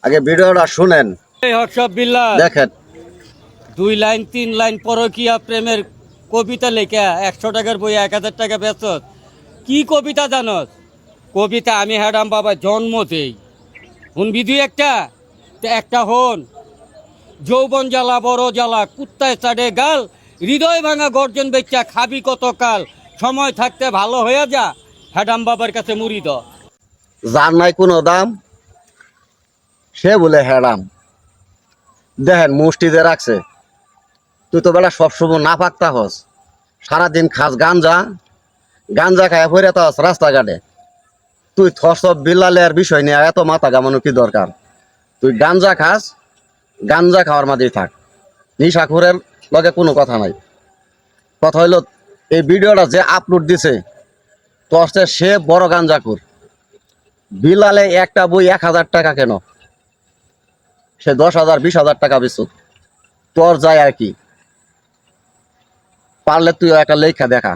আগে ভিডিওটা শুনেন, এই হোয়াটসঅ্যাপ বিল্লাহ দেখেন। 2 লাইন 3 লাইন পরকীয়া প্রেমের কবিতা লেখা 100 টাকার বই 1000 টাকা বেচত। কি কবিতা জানস? কবিতা আমি হ্যাডাম বাবা জন্ম দেই। শুনবি দুই একটা? তে একটা হন। যৌবন জ্বালা বড় জ্বালা কুত্তায় চাড়ে গাল, হৃদয় ভাঙা গর্জন বেচ্চা খাবি কতকাল, সময় থাকতে ভালো হয়ে যা, হ্যাডাম বাবার কাছে মুড়ি দ। যার নাই কোনো দাম সে বলে হ্যারাম। দেখেন মুষ্টিতে রাখছে। তুই তো বেলা সবসময় না পাকতা হস, সারাদিন খাস গাঞ্জা, গাঞ্জা খায় ফিরে তো রাস্তাঘাটে। তুই থস বিলালের বিষয় নিয়ে এত মাথা গামানো কি দরকার? তুই গাঞ্জা খাস, গাঞ্জা খাওয়ার মাঝেই থাক, নিশাখোরের লগে কোনো কথা নাই। কথা হইল এই ভিডিওটা যে আপলোড দিছে তোর সে বড় গাঞ্জাখোর। বিলালে একটা বই 1000 টাকা কেন, সে 10,000 20,000 টাকা বেচুক, তোর যায় আর কি। পারলে তুই একটা লেখা দেখা,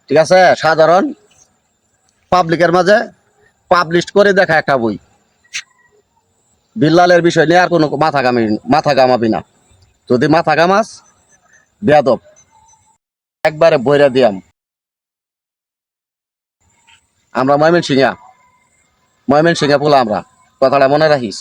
ঠিক আছে? সাধারণ পাবলিকের মাঝে পাবলিশ করে দেখা একটা বই। বিল্লালের বিষয় নিয়ে আর কোনো মাথা গামাবি না। যদি মাথা গামাস বেয়াদব একবারে বইরা দিয়াম। আমরা ময়মনসিংহা পোলা, আমরা কথাটা মনে রাখিস।